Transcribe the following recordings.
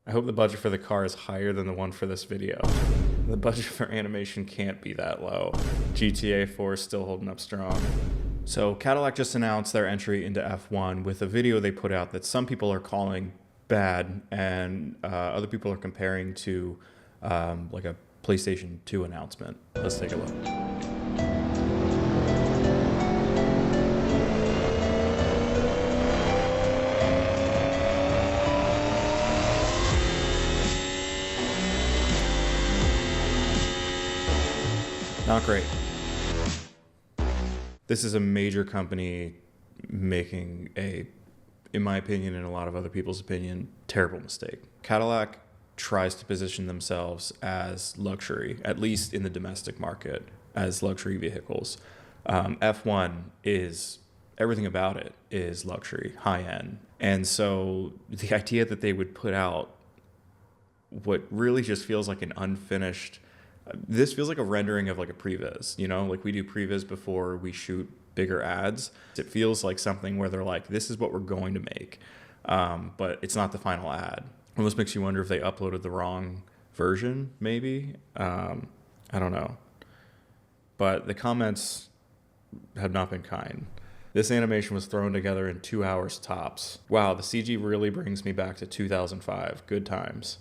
I hope the budget for the car is higher than the one for this video. The budget for animation can't be that low. GTA 4 is still holding up strong. So Cadillac just announced their entry into F1 with a video they put out that some people are calling bad, and other people are comparing to like a PlayStation 2 announcement. Let's take a look. Not great. This is a major company making a, in my opinion and a lot of other people's opinion, terrible mistake. Cadillac tries to position themselves as luxury, at least in the domestic market, as luxury vehicles. F1 is, everything about it is luxury, high end. And so the idea that they would put out what really just feels like an unfinished, this feels like a rendering of like a previs, you know, like we do previs before we shoot bigger ads. It feels like something where they're like, this is what we're going to make, but it's not the final ad. Almost makes you wonder if they uploaded the wrong version, maybe. I don't know. But the comments have not been kind. This animation was thrown together in 2 hours tops. Wow, the CG really brings me back to 2005. Good times.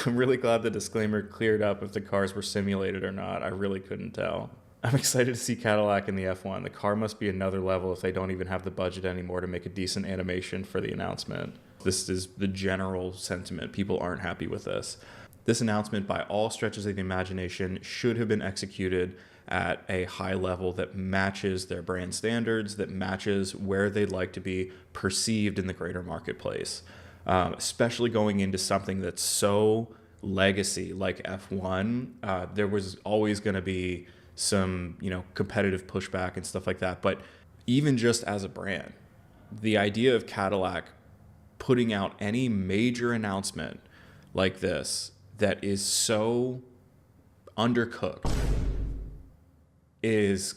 I'm really glad the disclaimer cleared up if the cars were simulated or not. I really couldn't tell. I'm excited to see Cadillac in the F1. The car must be another level if they don't even have the budget anymore to make a decent animation for the announcement. This is the general sentiment. People aren't happy with this. This announcement, by all stretches of the imagination, should have been executed at a high level that matches their brand standards, that matches where they'd like to be perceived in the greater marketplace. Especially going into something that's so legacy like F1, there was always going to be some, you know, competitive pushback and stuff like that. But even just as a brand, the idea of Cadillac putting out any major announcement like this that is so undercooked is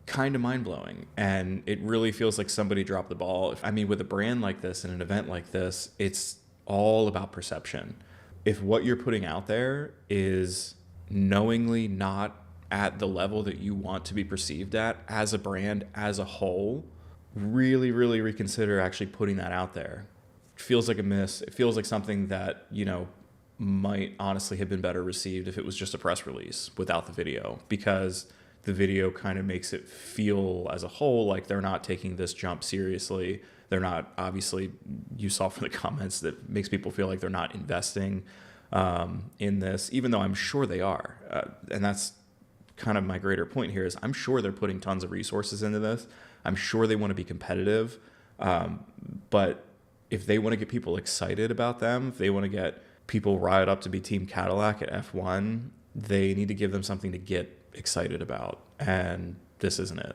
kind of mind-blowing, and it really feels like somebody dropped the ball. I mean, with a brand like this and an event like this, it's all about perception. If what you're putting out there is knowingly not at the level that you want to be perceived at as a brand as a whole, really reconsider actually putting that out there. It feels like a miss. It feels like something that, you know, might honestly have been better received if it was just a press release without the video, because the video kind of makes it feel as a whole like they're not taking this jump seriously. They're not, obviously, you saw from the comments that makes people feel like they're not investing in this, even though I'm sure they are. And that's kind of my greater point here is I'm sure they're putting tons of resources into this. I'm sure they want to be competitive. But if they want to get people excited about them, if they want to get people riled up to be Team Cadillac at F1, they need to give them something to get excited about, and this isn't it.